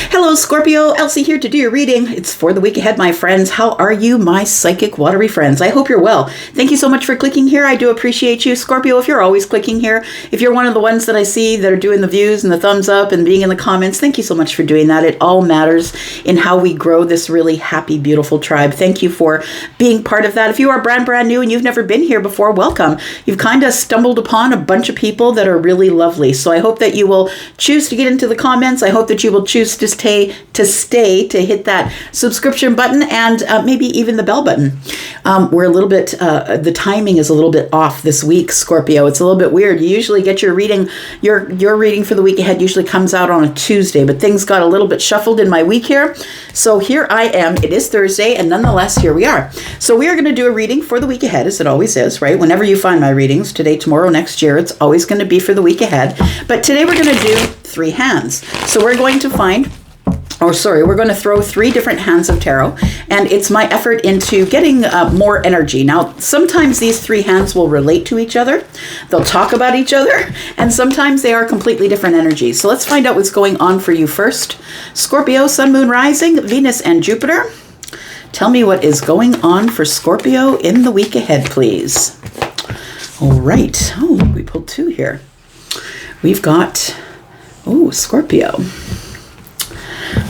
Hello, Scorpio. Elsie here to do your reading. It's for the week ahead, my friends. How are you, my psychic watery friends? I hope you're well. Thank you so much for clicking here. I do appreciate you. Scorpio, if you're always clicking here, if you're one of the ones that I see that are doing the views and the thumbs up and being in the comments, thank you so much for doing that. It all matters in how we grow this really happy, beautiful tribe. Thank you for being part of that. If you are brand new and you've never been here before, welcome. You've kind of stumbled upon a bunch of people that are really lovely. So I hope that you will choose to get into the comments. I hope that you will choose to hit that subscription button and maybe even the bell button. We're a little bit, the timing is a little bit off this week, Scorpio. It's a little bit weird. You usually get your reading, your reading for the week ahead usually comes out on a Tuesday, but things got a little bit shuffled in my week here. So here I am. It is Thursday, and nonetheless, here we are. So we are going to do a reading for the week ahead, as it always is, right? Whenever you find my readings, today, tomorrow, next year, it's always going to be for the week ahead. But today we're going to do 3 hands. So we're going to we're going to throw 3 different hands of tarot, and it's my effort into getting more energy. Now, sometimes these 3 hands will relate to each other. They'll talk about each other, and sometimes they are completely different energies. So let's find out what's going on for you first. Scorpio, Sun, Moon, Rising, Venus, and Jupiter. Tell me what is going on for Scorpio in the week ahead, please. All right. Oh, we pulled 2 here. We've got, Scorpio.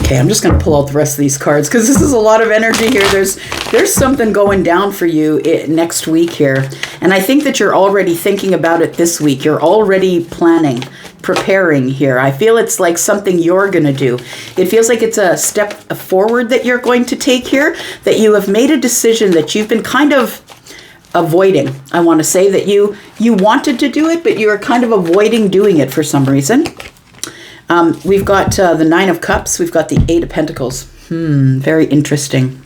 Okay, I'm just going to pull out the rest of these cards because this is a lot of energy here. There's something going down for you next week here. And I think that you're already thinking about it this week. You're already planning, preparing here. I feel it's like something you're going to do. It feels like it's a step forward that you're going to take here, that you have made a decision that you've been kind of avoiding. I want to say that you wanted to do it, but you are kind of avoiding doing it for some reason. We've got the 9 of Cups. We've got the 8 of Pentacles. Very interesting.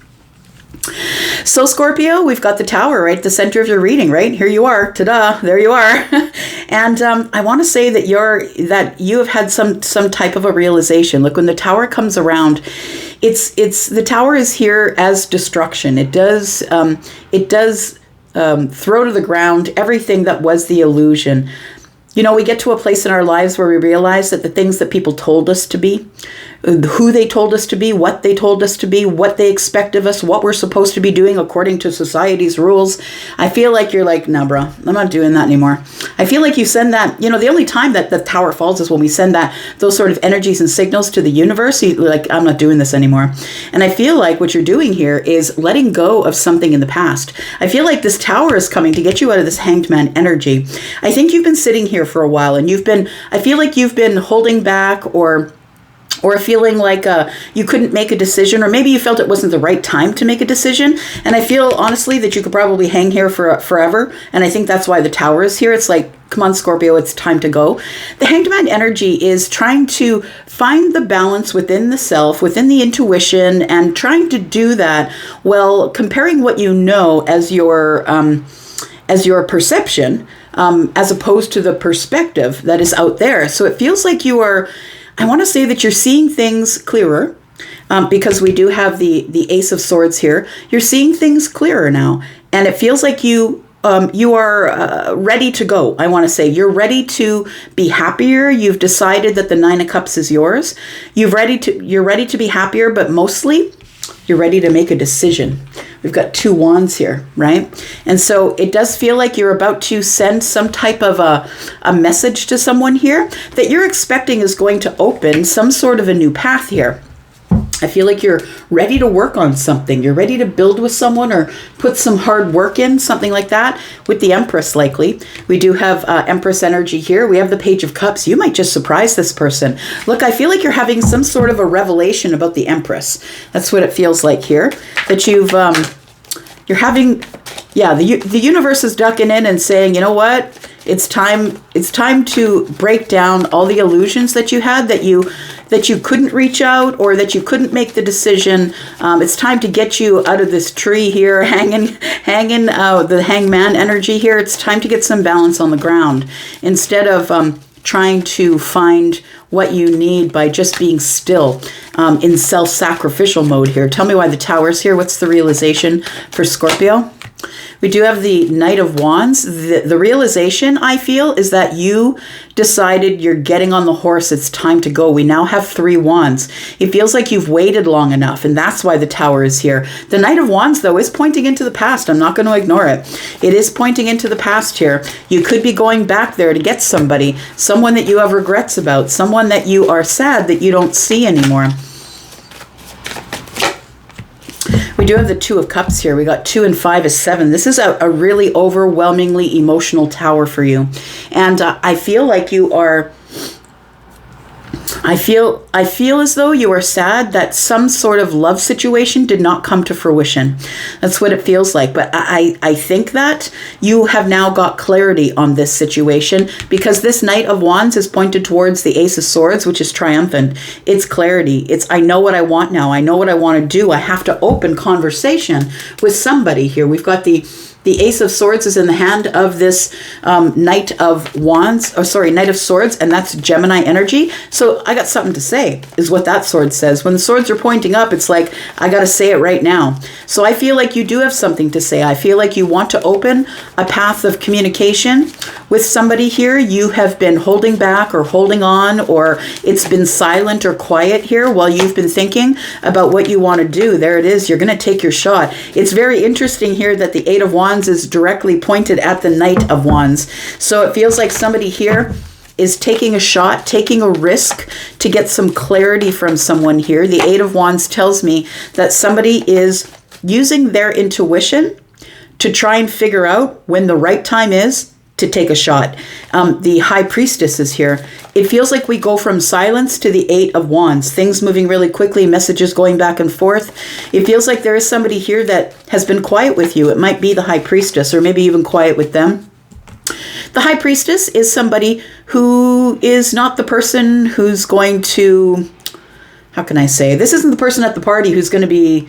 So Scorpio, we've got the Tower right at the center of your reading, right? Here you are. Ta-da! There you are. And I want to say that you have had some type of a realization. Look, when the Tower comes around, it's the Tower is here as destruction. It does throw to the ground everything that was the illusion. You know, we get to a place in our lives where we realize that the things that people told us to be, who they told us to be, what they told us to be, what they expect of us, what we're supposed to be doing according to society's rules. I feel like you're like, nah, bro, I'm not doing that anymore. I feel like you send that, the only time that the Tower falls is when we send those sort of energies and signals to the universe. You're like, I'm not doing this anymore. And I feel like what you're doing here is letting go of something in the past. I feel like this Tower is coming to get you out of this Hanged Man energy. I think you've been sitting here for a while and I feel like you've been holding back or feeling like you couldn't make a decision, or maybe you felt it wasn't the right time to make a decision. And I feel honestly that you could probably hang here for forever. And I think that's why the Tower is here. It's like, come on, Scorpio, it's time to go. The Hanged Man energy is trying to find the balance within the self, within the intuition, and trying to do that while comparing what you know as your perception, as opposed to the perspective that is out there. So it feels like I want to say that you're seeing things clearer, because we do have the Ace of Swords here. You're seeing things clearer now, and it feels like you are ready to go. I want to say you're ready to be happier. You've decided that the 9 of Cups is yours. You're ready to be happier, but mostly you're ready to make a decision. We've got 2 wands here, right? And so it does feel like you're about to send some type of a message to someone here that you're expecting is going to open some sort of a new path here. I feel like you're ready to work on something. You're ready to build with someone or put some hard work in, something like that, with the Empress likely. We do have Empress energy here. We have the Page of Cups. You might just surprise this person. Look, I feel like you're having some sort of a revelation about the Empress. That's what it feels like here. That you're having, the universe is ducking in and saying, you know what? It's time to break down all the illusions that you had, that you couldn't reach out or that you couldn't make the decision. It's time to get you out of this tree here, hanging the hangman energy here. It's time to get some balance on the ground instead of trying to find what you need by just being still in self-sacrificial mode here. Tell me why the Tower's here. What's the realization for Scorpio? We do have the Knight of Wands. The realization, I feel, is that you decided you're getting on the horse. It's time to go. We now have 3 wands. It feels like you've waited long enough, and that's why the Tower is here. The Knight of Wands, though, is pointing into the past. I'm not going to ignore it. It is pointing into the past here. You could be going back there to get somebody, someone that you have regrets about, someone that you are sad that you don't see anymore. We do have the 2 of Cups here. We got 2 and 5 is 7. This is a really overwhelmingly emotional tower for you. And I feel like you are... I feel as though you are sad that some sort of love situation did not come to fruition. That's what it feels like. But I think that you have now got clarity on this situation, because this Knight of Wands is pointed towards the Ace of Swords, which is triumphant. It's clarity. It's, I know what I want now. I know what I want to do. I have to open conversation with somebody here. We've got the Ace of Swords is in the hand of this Knight of Wands, Knight of Swords, and that's Gemini energy. So I got something to say, is what that sword says. When the swords are pointing up, it's like, I got to say it right now. So I feel like you do have something to say. I feel like you want to open a path of communication with somebody here. You have been holding back or holding on, or it's been silent or quiet here while you've been thinking about what you want to do. There it is. You're going to take your shot. It's very interesting here that the 8 of Wands is directly pointed at the Knight of Wands. So it feels like somebody here is taking a shot, taking a risk to get some clarity from someone here. The 8 of Wands tells me that somebody is using their intuition to try and figure out when the right time is to take a shot. The High Priestess is here. It feels like we go from silence to the 8 of Wands, things moving really quickly, messages going back and forth. It feels like there is somebody here that has been quiet with you. It might be the High Priestess, or maybe even quiet with them. The High Priestess is somebody who is not the person who's going to, how can I say, this isn't the person at the party who's going to be,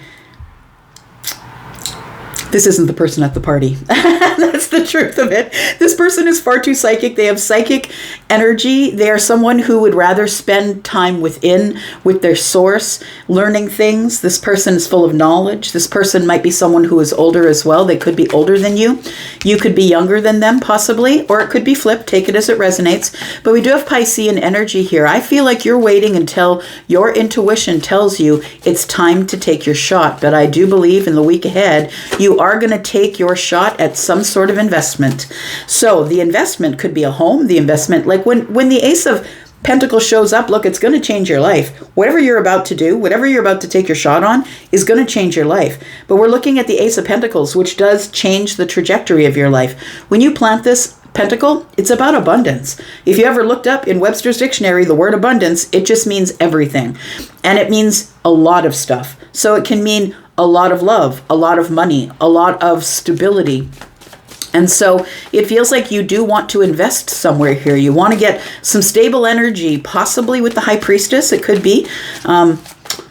this isn't the person at the party. That's the truth of it. This person is far too psychic. They have psychic energy. They are someone who would rather spend time within, with their source, learning things. This person is full of knowledge. This person might be someone who is older as well. They could be older than you. You could be younger than them, possibly, or it could be flipped. Take it as it resonates. But we do have Piscean energy here. I feel like you're waiting until your intuition tells you it's time to take your shot. But I do believe in the week ahead, you are going to take your shot at some sort of investment. So the investment could be a home. The investment, like when the Ace of Pentacles shows up, look, it's going to change your life. Whatever you're about to do, whatever you're about to take your shot on is going to change your life. But we're looking at the Ace of Pentacles, which does change the trajectory of your life. When you plant this pentacle, it's about abundance. If you ever looked up in Webster's dictionary the word abundance, it just means everything. And it means a lot of stuff. So it can mean a lot of love, a lot of money, a lot of stability. And so it feels like you do want to invest somewhere here. You want to get some stable energy, possibly with the High Priestess. It could be.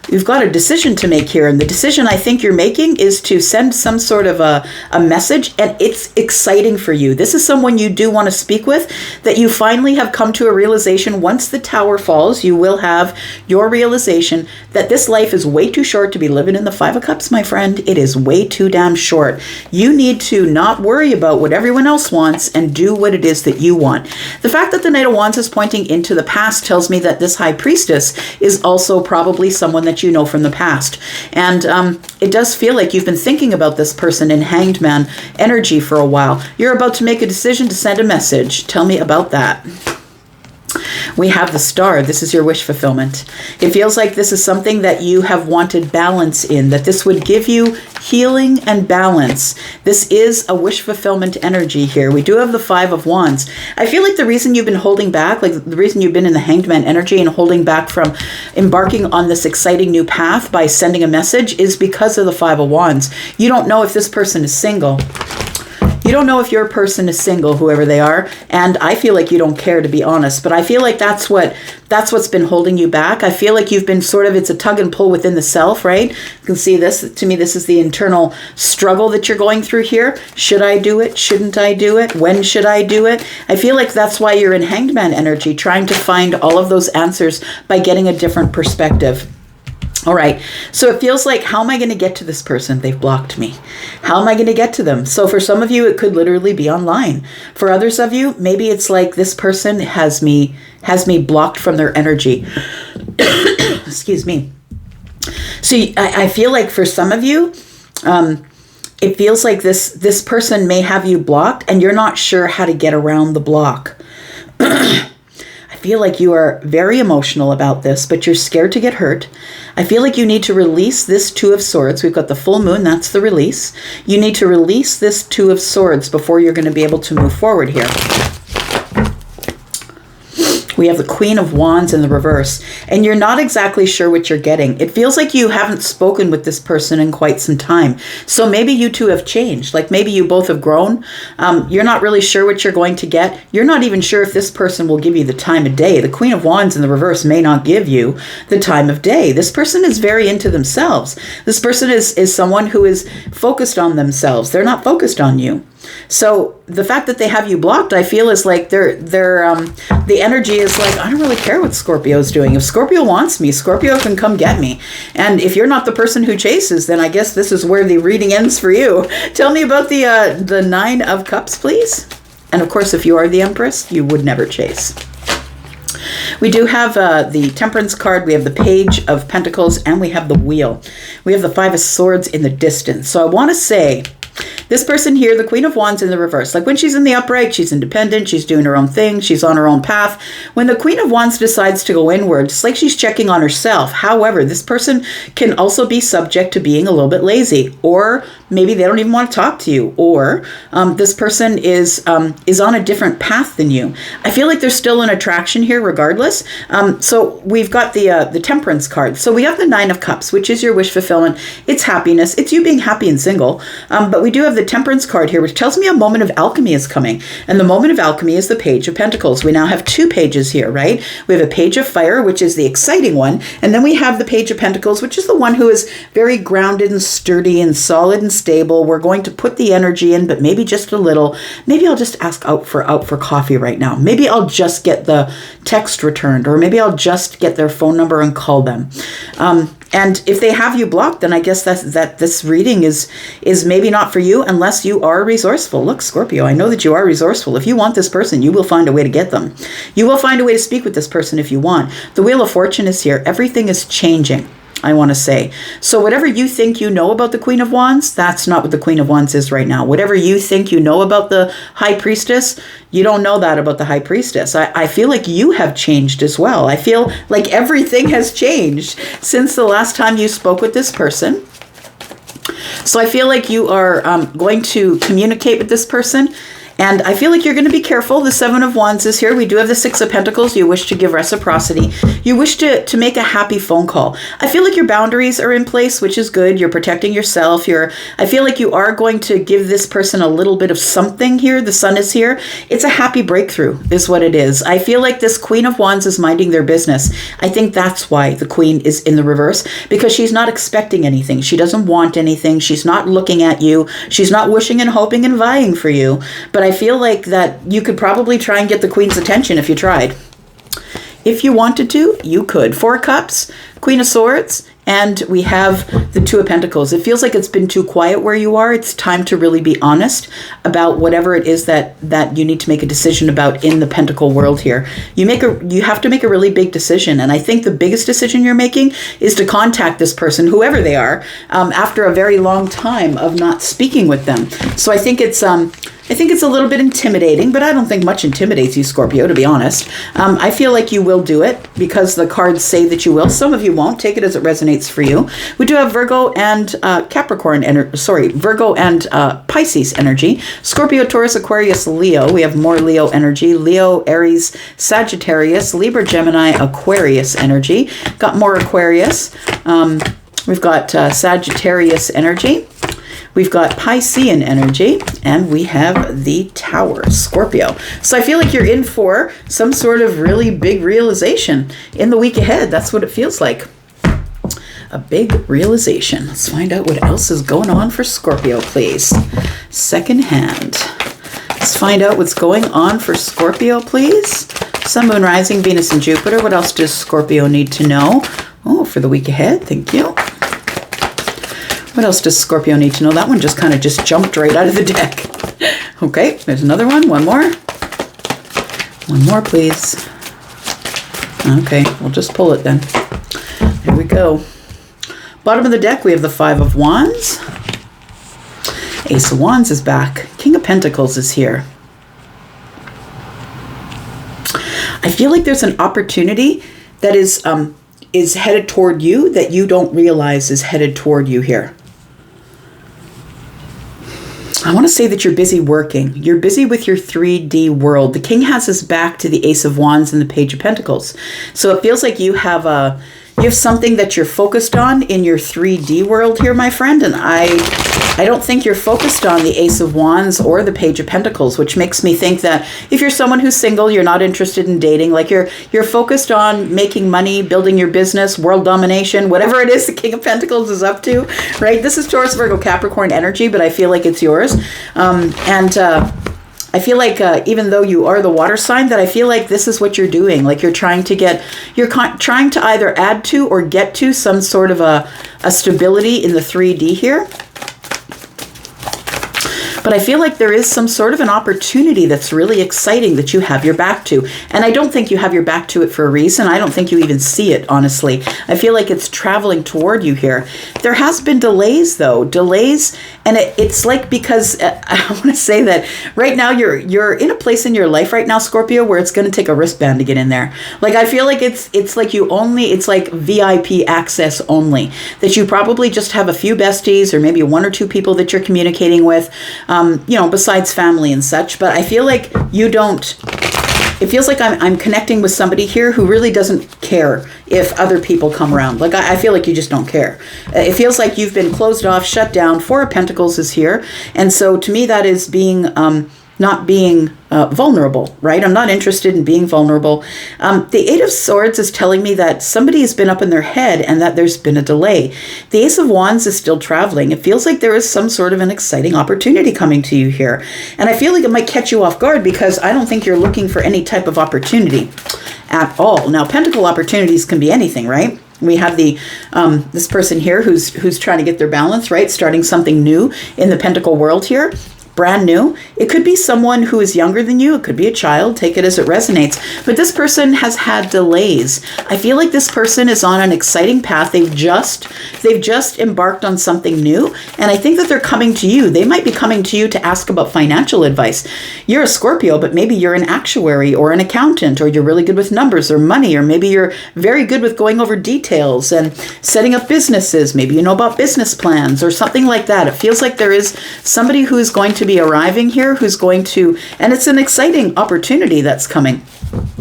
You've got a decision to make here. And the decision I think you're making is to send some sort of a message. And it's exciting for you. This is someone you do want to speak with, that you finally have come to a realization. Once the Tower falls, you will have your realization that this life is way too short to be living in the 5 of Cups, my friend. It is way too damn short. You need to not worry about what everyone else wants and do what it is that you want. The fact that the Knight of Wands is pointing into the past tells me that this High Priestess is also probably someone that you know from the past. And it does feel like you've been thinking about this person in Hanged Man energy for a while. You're about to make a decision to send a message. Tell me about that. We have the Star. This is your wish fulfillment. It feels like this is something that you have wanted balance in, that this would give you healing and balance. This is a wish fulfillment energy here. We do have the 5 of Wands. I feel like the reason you've been holding back, like the reason you've been in the Hanged Man energy and holding back from embarking on this exciting new path by sending a message is because of the 5 of Wands. You don't know if this person is single. You don't know if your person is single, whoever they are, and I feel like you don't care, to be honest, but I feel like that's what's been holding you back. I feel like you've been sort of, it's a tug and pull within the self, right? You can see this. To me, this is the internal struggle that you're going through here. Should I do it? Shouldn't I do it? When should I do it? I feel like that's why you're in Hanged Man energy, trying to find all of those answers by getting a different perspective. All right. So it feels like, how am I going to get to this person? They've blocked me. How am I going to get to them? So for some of you, it could literally be online. For others of you, maybe it's like this person has me blocked from their energy. Excuse me. So I feel like for some of you, it feels like this person may have you blocked and you're not sure how to get around the block. I feel like you are very emotional about this, but you're scared to get hurt. I feel like you need to release this Two of Swords. We've got the full moon. That's the release. You need to release this Two of Swords before you're going to be able to move forward here. We have the Queen of Wands in the reverse, and you're not exactly sure what you're getting. It feels like you haven't spoken with this person in quite some time. So maybe you two have changed. Like maybe you both have grown. You're not really sure what you're going to get. You're not even sure if this person will give you the time of day. The Queen of Wands in the reverse may not give you the time of day. This person is very into themselves. This person is someone who is focused on themselves. They're not focused on you. So the fact that they have you blocked, I feel is like the energy is like, I don't really care what Scorpio's doing. If Scorpio wants me, Scorpio can come get me. And if you're not the person who chases, then I guess this is where the reading ends for you. Tell me about the Nine of Cups, please. And of course, if you are the Empress, you would never chase. We do have the Temperance card, we have the Page of Pentacles, and we have the Wheel. We have the Five of Swords in the distance. So I want to say, this person here, the Queen of Wands in the reverse, like when she's in the upright, she's independent, she's doing her own thing, she's on her own path. When the Queen of Wands decides to go inward, it's like she's checking on herself. However, this person can also be subject to being a little bit lazy, or maybe they don't even want to talk to you, or this person is on a different path than you. I feel like there's still an attraction here regardless. So we've got the Temperance card. So we have the Nine of Cups, which is your wish fulfillment. It's happiness. It's you being happy and single. But we do have the Temperance card here, which tells me a moment of alchemy is coming. And the moment of alchemy is the Page of Pentacles. We now have two pages here, right? We have a Page of Fire, which is the exciting one. And then we have the Page of Pentacles, which is the one who is very grounded and sturdy and solid and stable. We're going to put the energy in, but maybe just a little. Maybe I'll just ask out for coffee right now. Maybe I'll just get the text returned, or maybe I'll just get their phone number and call them. And if they have you blocked, then I guess that this reading is maybe not for you unless you are resourceful. Look, Scorpio, I know that you are resourceful. If you want this person, you will find a way to get them. You will find a way to speak with this person if you want. The Wheel of Fortune is here. Everything is changing, I want to say. So whatever you think you know about the Queen of Wands, that's not what the Queen of Wands is right now. Whatever you think you know about the High Priestess, you don't know that about the High Priestess. I feel like you have changed as well. I feel like everything has changed since the last time you spoke with this person. So I feel like you are going to communicate with this person. And I feel like you're going to be careful. The Seven of Wands is here. We do have the Six of Pentacles. You wish to give reciprocity. You wish to make a happy phone call. I feel like your boundaries are in place, which is good. You're protecting yourself. I feel like you are going to give this person a little bit of something here. The Sun is here. It's a happy breakthrough is what it is. I feel like this Queen of Wands is minding their business. I think that's why the Queen is in the reverse, because she's not expecting anything. She doesn't want anything. She's not looking at you. She's not wishing and hoping and vying for you. But I feel like that you could probably try and get the Queen's attention if you tried. If you wanted to, you could. Four Cups, Queen of Swords, and we have the Two of Pentacles. It feels like it's been too quiet where you are. It's time to really be honest about whatever it is that you need to make a decision about in the Pentacle world here. You have to make a really big decision, and I think the biggest decision you're making is to contact this person, whoever they are, after a very long time of not speaking with them. So I think it's a little bit intimidating, but I don't think much intimidates you, Scorpio, to be honest. I feel like you will do it because the cards say that you will. Some of you won't. Take it as it resonates for you. We do have Virgo and Virgo and Pisces energy. Scorpio, Taurus, Aquarius, Leo. We have more Leo energy. Leo, Aries, Sagittarius, Libra, Gemini, Aquarius energy. Got more Aquarius. We've got Sagittarius energy. We've got Piscean energy, and we have the Tower, Scorpio. So I feel like you're in for some sort of really big realization in the week ahead. That's what it feels like. A big realization. Let's find out what else is going on for Scorpio, please. Second hand. Let's find out what's going on for Scorpio, please. Sun, Moon, Rising, Venus, and Jupiter. What else does Scorpio need to know? Oh, for the week ahead. Thank you. What else does Scorpio need to know? That one just kind of just jumped right out of the deck. Okay, there's another one. One more. One more, please. Okay, we'll just pull it then. Here we go. Bottom of the deck, we have the Five of Wands. Ace of Wands is back. King of Pentacles is here. I feel like there's an opportunity that is headed toward you that you don't realize is headed toward you here. I want to say that you're busy working. You're busy with your 3D world. The King has his back to the Ace of Wands and the Page of Pentacles. So it feels like you have something that you're focused on in your 3D world here, my friend. And I don't think you're focused on the Ace of Wands or the Page of Pentacles, which makes me think that if you're someone who's single, you're not interested in dating, like you're focused on making money, building your business, world domination, whatever it is the King of Pentacles is up to, right? This is Taurus, Virgo, Capricorn energy, but I feel like it's yours. I feel like even though you are the water sign, that I feel like this is what you're doing. Like you're trying to either add to or get to some sort of a stability in the 3D here. But I feel like there is some sort of an opportunity that's really exciting that you have your back to. And I don't think you have your back to it for a reason. I don't think you even see it, honestly. I feel like it's traveling toward you here. There has been delays, though. Delays, and it's like because I want to say that right now you're in a place in your life right now, Scorpio, where it's going to take a wristband to get in there. Like I feel like it's like it's like VIP access only. That you probably just have a few besties or maybe one or two people that you're communicating with. Besides family and such, but I feel like you don't, it feels like I'm connecting with somebody here who really doesn't care if other people come around. Like I feel like you just don't care. It feels like you've been closed off, shut down. Four of Pentacles is here. And so to me, that is not being vulnerable, right? I'm not interested in being vulnerable. The Eight of Swords is telling me that somebody has been up in their head and that there's been a delay. The Ace of Wands is still traveling. It feels like there is some sort of an exciting opportunity coming to you here. And I feel like it might catch you off guard because I don't think you're looking for any type of opportunity at all. Now, Pentacle opportunities can be anything, right? We have this person here who's trying to get their balance, right? Starting something new in the Pentacle world here. Brand new. It could be someone who is younger than you. It could be a child. Take it as it resonates. But this person has had delays. I feel like this person is on an exciting path. They've just embarked on something new. And I think that they're coming to you. They might be coming to you to ask about financial advice. You're a Scorpio, but maybe you're an actuary or an accountant, or you're really good with numbers or money, or maybe you're very good with going over details and setting up businesses. Maybe you know about business plans or something like that. It feels like there is somebody who is going to be arriving here, who's going to, and it's an exciting opportunity that's coming.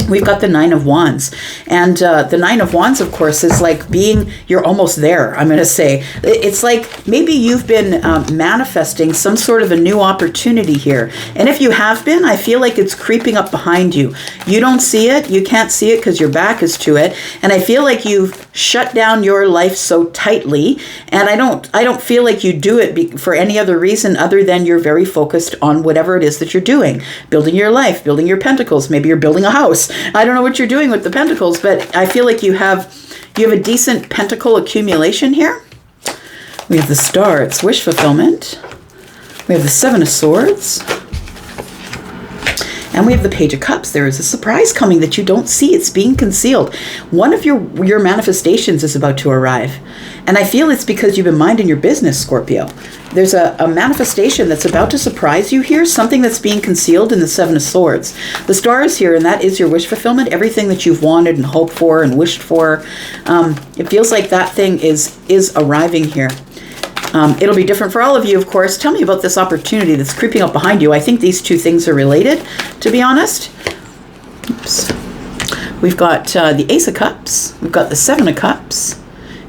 We've got the Nine of Wands. And the Nine of Wands, of course, is like you're almost there, I'm going to say. It's like maybe you've been manifesting some sort of a new opportunity here. And if you have been, I feel like it's creeping up behind you. You don't see it. You can't see it because your back is to it. And I feel like you've shut down your life so tightly. And I don't feel like you do it for any other reason other than you're very focused on whatever it is that you're doing. Building your life, building your pentacles. Maybe you're building a house. I don't know what you're doing with the pentacles, but I feel like you have a decent pentacle accumulation here. We have the Star, it's wish fulfillment. We have the Seven of Swords. And we have the Page of Cups. There is a surprise coming that you don't see. It's being concealed. One of your manifestations is about to arrive. And I feel it's because you've been minding your business, Scorpio. There's a manifestation that's about to surprise you here, something that's being concealed in the Seven of Swords. The Star is here, and that is your wish fulfillment, everything that you've wanted and hoped for and wished for. It feels like that thing is arriving here. It'll be different for all of you, of course. Tell me about this opportunity that's creeping up behind you. I think these two things are related, to be honest. Oops. We've got the Ace of Cups. We've got the Seven of Cups.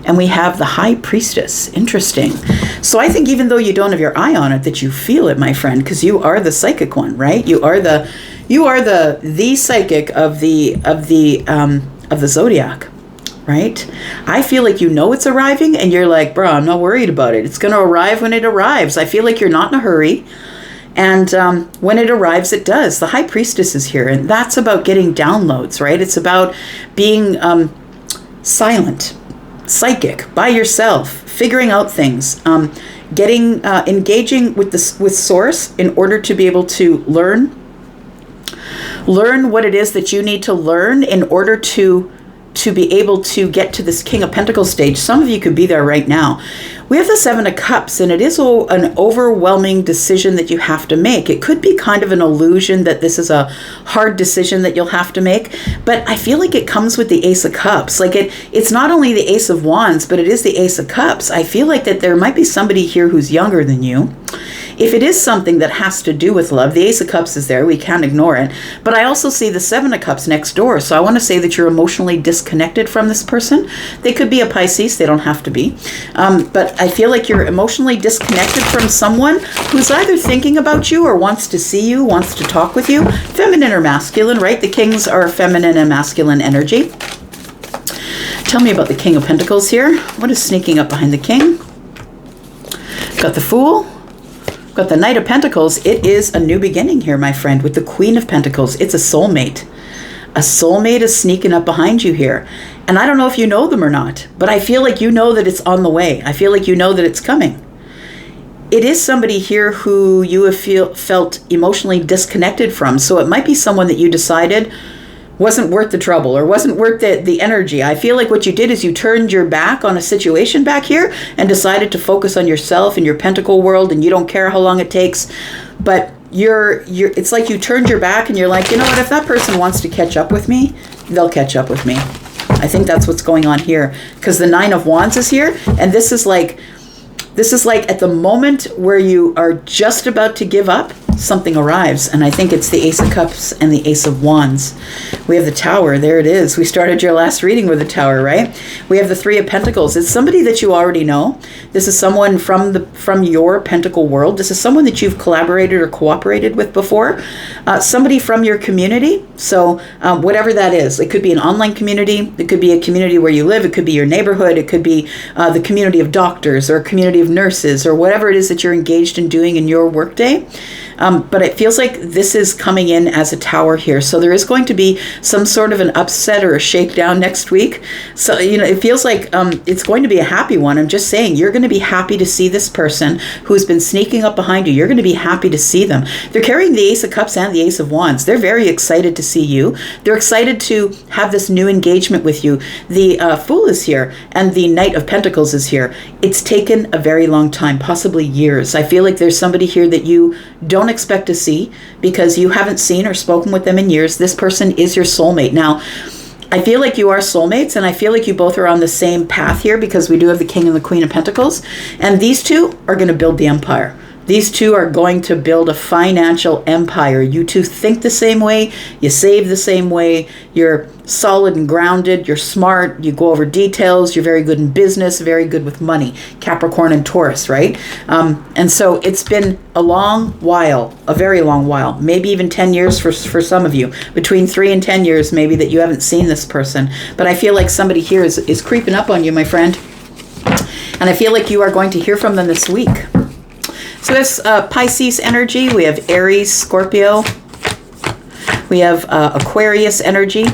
And we have the High Priestess. Interesting. So I think even though you don't have your eye on it, that you feel it, my friend, because you are the psychic one, right? You are the psychic of the zodiac. Right? I feel like you know it's arriving and you're like, bro, I'm not worried about it. It's going to arrive when it arrives. I feel like you're not in a hurry. And when it arrives, it does. The High Priestess is here. And that's about getting downloads, right? It's about being silent psychic, by yourself, figuring out things, engaging with source in order to be able to learn what it is that you need to learn in order to be able to get to this King of Pentacles stage. Some of you could be there right now. We have the Seven of Cups, and it is an overwhelming decision that you have to make. It could be kind of an illusion that this is a hard decision that you'll have to make, but I feel like it comes with the Ace of Cups. Like it's not only the Ace of Wands, but it is the Ace of Cups. I feel like that there might be somebody here who's younger than you. If it is something that has to do with love, the Ace of Cups is there. We can't ignore it. But I also see the Seven of Cups next door. So I want to say that you're emotionally disconnected from this person. They could be a Pisces. They don't have to be. But I feel like you're emotionally disconnected from someone who's either thinking about you or wants to see you, wants to talk with you. Feminine or masculine, right? The kings are feminine and masculine energy. Tell me about the King of Pentacles here. What is sneaking up behind the King? Got the Fool. Got the Knight of Pentacles. It is a new beginning here, my friend, with the Queen of Pentacles. It's a soulmate. A soulmate is sneaking up behind you here. And I don't know if you know them or not, but I feel like you know that it's on the way. I feel like you know that it's coming. It is somebody here who you have felt emotionally disconnected from. So it might be someone that you decided wasn't worth the trouble or wasn't worth the energy. I feel like what you did is you turned your back on a situation back here and decided to focus on yourself and your pentacle world, and you don't care how long it takes. But it's like you turned your back and you're like, you know what, if that person wants to catch up with me, they'll catch up with me. I think that's what's going on here, because the Nine of Wands is here, and this is like at the moment where you are just about to give up, something arrives. And I think it's the Ace of Cups and the Ace of Wands. We have the Tower. There it is. We started your last reading with the Tower, right? We have the Three of Pentacles. It's somebody that you already know. This is someone from your pentacle world. This is someone that you've collaborated or cooperated with before. Somebody from your community. So whatever that is. It could be an online community. It could be a community where you live. It could be your neighborhood. It could be the community of doctors or a community of nurses or whatever it is that you're engaged in doing in your workday. But it feels like this is coming in as a Tower here. So there is going to be some sort of an upset or a shakedown next week. So, it feels like it's going to be a happy one. I'm just saying, you're going to be happy to see this person who's been sneaking up behind you. You're going to be happy to see them. They're carrying the Ace of Cups and the Ace of Wands. They're very excited to see you. They're excited to have this new engagement with you. The Fool is here and the Knight of Pentacles is here. It's taken a very long time, possibly years. I feel like there's somebody here that you don't expect to see because you haven't seen or spoken with them in years. This person is your soulmate. Now, I feel like you are soulmates, and I feel like you both are on the same path here because we do have the King and the Queen of Pentacles, and these two are going to build the empire. These two are going to build a financial empire. You two think the same way, you save the same way, you're solid and grounded, you're smart, you go over details, you're very good in business, very good with money. Capricorn and Taurus, right? And so it's been a long while, a very long while, maybe even 10 years for some of you, between 3 and 10 years maybe, that you haven't seen this person. But I feel like somebody here is creeping up on you, my friend. And I feel like you are going to hear from them this week. So there's Pisces energy. We have Aries, Scorpio. We have Aquarius energy.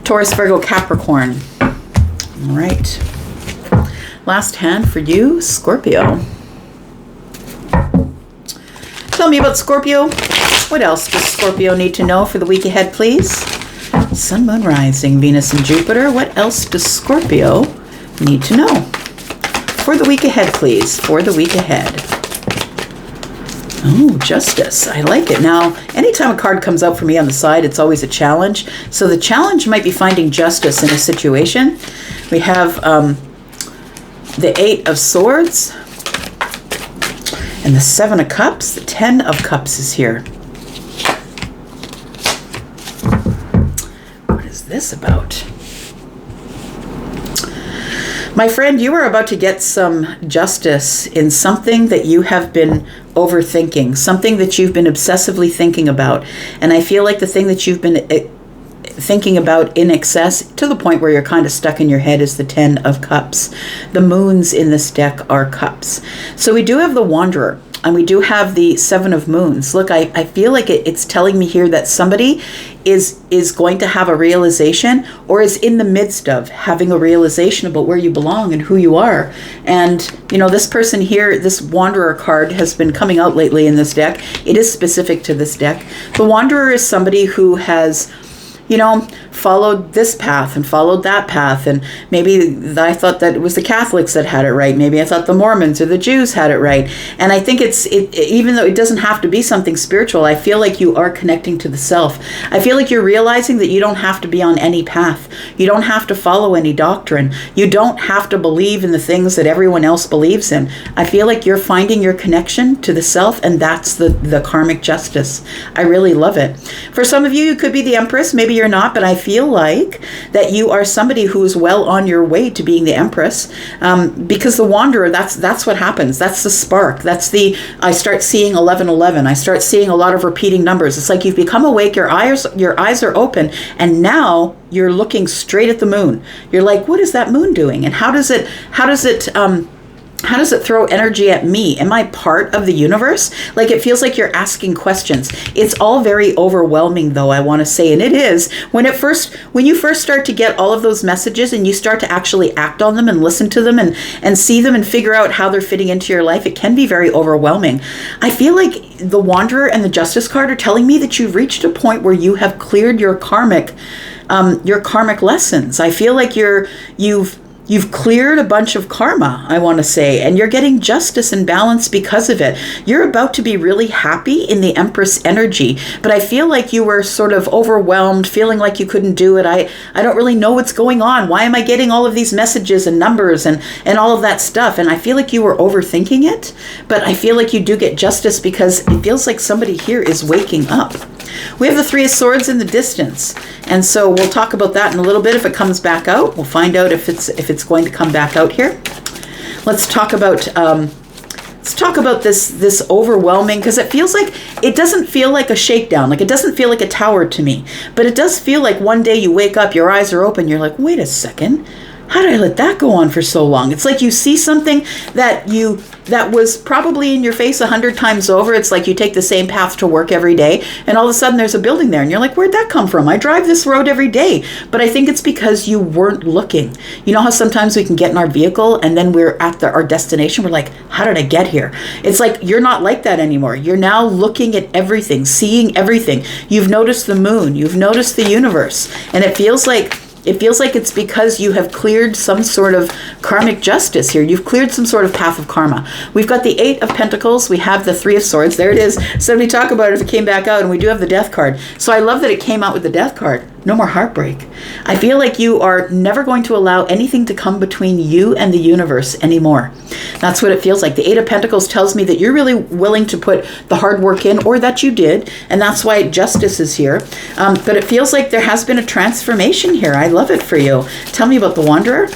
Taurus, Virgo, Capricorn. All right. Last hand for you, Scorpio. Tell me about Scorpio. What else does Scorpio need to know for the week ahead, please? Sun, Moon, Rising, Venus, and Jupiter. What else does Scorpio need to know? For the week ahead, please. For the week ahead. Oh, Justice. I like it. Now, anytime a card comes out for me on the side, it's always a challenge. So the challenge might be finding justice in a situation. We have the Eight of Swords and the Seven of Cups. The Ten of Cups is here. What is this about? My friend, you are about to get some justice in something that you have been overthinking, something that you've been obsessively thinking about. And I feel like the thing that you've been thinking about in excess, to the point where you're kind of stuck in your head, is the Ten of Cups. The moons in this deck are cups. So we do have the Wanderer. And we do have the Seven of Moons. Look, I feel like it's telling me here that somebody is going to have a realization, or is in the midst of having a realization about where you belong and who you are. And, this person here, this Wanderer card has been coming out lately in this deck. It is specific to this deck. The Wanderer is somebody who has, followed this path and followed that path. And maybe I thought that it was the Catholics that had it right. Maybe I thought the Mormons or the Jews had it right. And I think even though it doesn't have to be something spiritual, I feel like you are connecting to the self. I feel like you're realizing that you don't have to be on any path. You don't have to follow any doctrine. You don't have to believe in the things that everyone else believes in. I feel like you're finding your connection to the self, and that's the karmic justice. I really love it. For some of you, you could be the Empress. Maybe you're not, but I feel like that you are somebody who is well on your way to being the Empress, because the Wanderer, that's what happens. That's the spark. That's I start seeing 1111. I start seeing a lot of repeating numbers. It's like you've become awake, your eyes are open, and now you're looking straight at the moon. You're like, what is that moon doing? And how does it throw energy at me? Am I part of the universe? Like, it feels like you're asking questions. It's all very overwhelming, though, I want to say. And it is. When you first start to get all of those messages and you start to actually act on them and listen to them and see them and figure out how they're fitting into your life, it can be very overwhelming. I feel like the Wanderer and the Justice card are telling me that you've reached a point where you have cleared your karmic lessons. I feel like You've cleared a bunch of karma, I want to say, and you're getting justice and balance because of it. You're about to be really happy in the Empress energy, but I feel like you were sort of overwhelmed, feeling like you couldn't do it. I don't really know what's going on. Why am I getting all of these messages and numbers and all of that stuff? And I feel like you were overthinking it, but I feel like you do get justice because it feels like somebody here is waking up. We have the Three of Swords in the distance, and so we'll talk about that in a little bit. If it comes back out, we'll find out if it's going to come back out here. Let's talk about this overwhelming, because it doesn't feel like a shakedown. Like, it doesn't feel like a tower to me, but it does feel like one day you wake up, your eyes are open, you're like, wait a second, how did I let that go on for so long? It's like you see something that was probably in your face 100 times over. It's like you take the same path to work every day, and all of a sudden there's a building there, and you're like, where'd that come from? I drive this road every day. But I think it's because you weren't looking. You know how sometimes we can get in our vehicle and then we're at our destination, we're like, how did I get here? It's like you're not like that anymore. You're now looking at everything, seeing everything. You've noticed the moon, you've noticed the universe, and it feels like it's because you have cleared some sort of karmic justice here. You've cleared some sort of path of karma. We've got the Eight of Pentacles. We have the Three of Swords. There it is. So we talk about it if it came back out, and we do have the Death card. So I love that it came out with the Death card. No more heartbreak. I feel like you are never going to allow anything to come between you and the universe anymore. That's what it feels like. The Eight of Pentacles tells me that you're really willing to put the hard work in, or that you did, and that's why justice is here. But it feels like there has been a transformation here. I love it for you. Tell me about the Wanderer.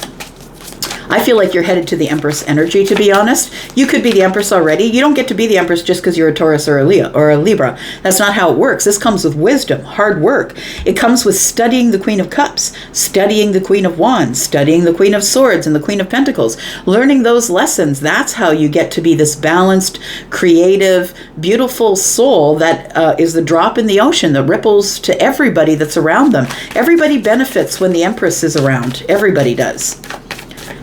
I feel like you're headed to the Empress energy, to be honest. You could be the Empress already. You don't get to be the Empress just because you're a Taurus or a Leo or a Libra. That's not how it works. This comes with wisdom, hard work. It comes with studying the Queen of Cups, studying the Queen of Wands, studying the Queen of Swords and the Queen of Pentacles, learning those lessons. That's how you get to be this balanced, creative, beautiful soul that is the drop in the ocean that ripples to everybody that's around them. Everybody benefits when the Empress is around. Everybody does.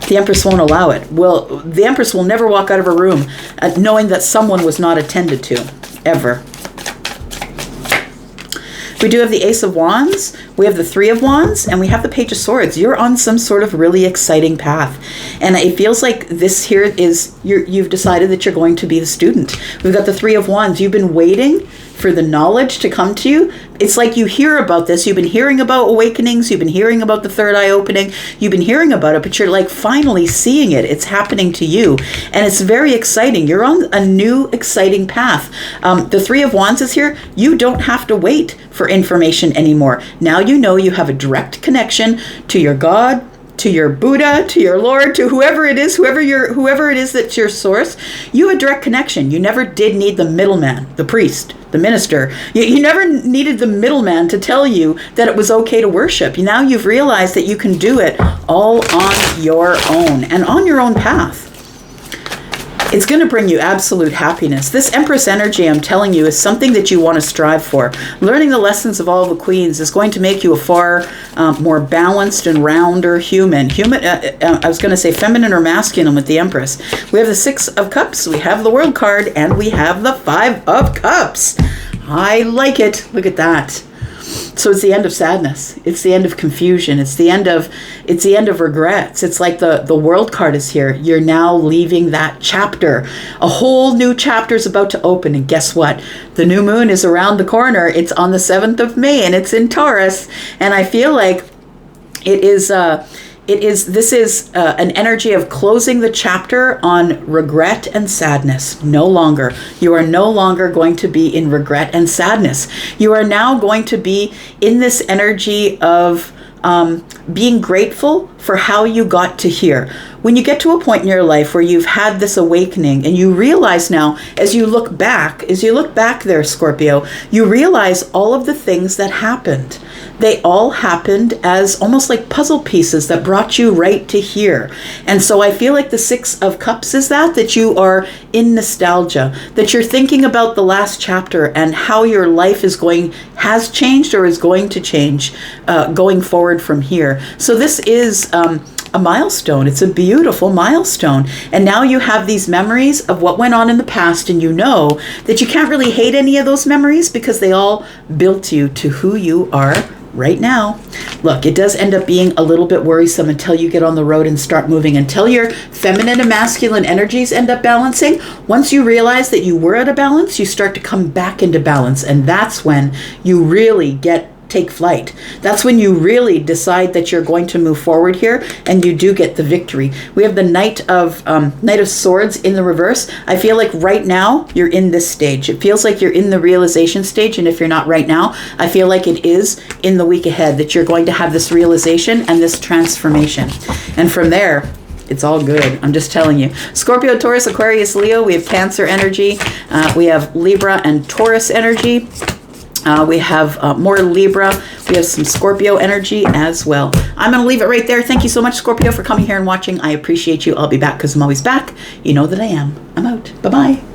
The Empress won't allow it. The Empress will never walk out of a room knowing that someone was not attended to, ever. We do have the Ace of Wands, we have the Three of Wands, and we have the Page of Swords. You're on some sort of really exciting path. And it feels like this here is, you've decided that you're going to be the student. We've got the Three of Wands. You've been waiting for the knowledge to come to you. It's like you hear about this. You've been hearing about awakenings. You've been hearing about the third eye opening. You've been hearing about it, but you're like finally seeing it. It's happening to you. And it's very exciting. You're on a new, exciting path. The Three of Wands is here. You don't have to wait for information anymore. Now you know you have a direct connection to your God, to your Buddha, to your Lord, to whoever it is, whoever it is that's your source. You have a direct connection. You never did need the middleman, the priest, the minister. You never needed the middleman to tell you that it was okay to worship. Now you've realized that you can do it all on your own and on your own path. It's going to bring you absolute happiness. This Empress energy, I'm telling you, is something that you want to strive for. Learning the lessons of all the queens is going to make you a far more balanced and rounder human. I was going to say feminine or masculine with the Empress. We have the Six of Cups, we have the World card, and we have the Five of Cups. I like it. Look at that. So it's the end of sadness. It's the end of confusion. It's the end of regrets. It's like the World card is here. You're now leaving that chapter. A whole new chapter is about to open. And guess what? The new moon is around the corner. It's on the 7th of May and it's in Taurus. And I feel like this is an energy of closing the chapter on regret and sadness. No longer. You are no longer going to be in regret and sadness. You are now going to be in this energy of being grateful for how you got to here. When you get to a point in your life where you've had this awakening and you realize now, as you look back there, Scorpio, you realize all of the things that happened. They all happened as almost like puzzle pieces that brought you right to here. And so I feel like the Six of Cups is that you are in nostalgia, that you're thinking about the last chapter and how your life has changed or is going to change going forward from here. So this is a milestone. It's a beautiful milestone. And now you have these memories of what went on in the past, and you know that you can't really hate any of those memories because they all built you to who you are right now. Look, it does end up being a little bit worrisome until you get on the road and start moving, until your feminine and masculine energies end up balancing. Once you realize that you were at a balance, you start to come back into balance. And that's when you really take flight. That's when you really decide that you're going to move forward here, and you do get the victory. We have the Knight of Swords in the reverse. I feel like right now you're in this stage. It feels like you're in the realization stage, and if you're not right now, I feel like it is in the week ahead that you're going to have this realization and this transformation. And from there, it's all good. I'm just telling you. Scorpio, Taurus, Aquarius, Leo. We have Cancer energy. We have Libra and Taurus energy. We have more Libra. We have some Scorpio energy as well. I'm going to leave it right there. Thank you so much, Scorpio, for coming here and watching. I appreciate you. I'll be back because I'm always back. You know that I am. I'm out. Bye-bye.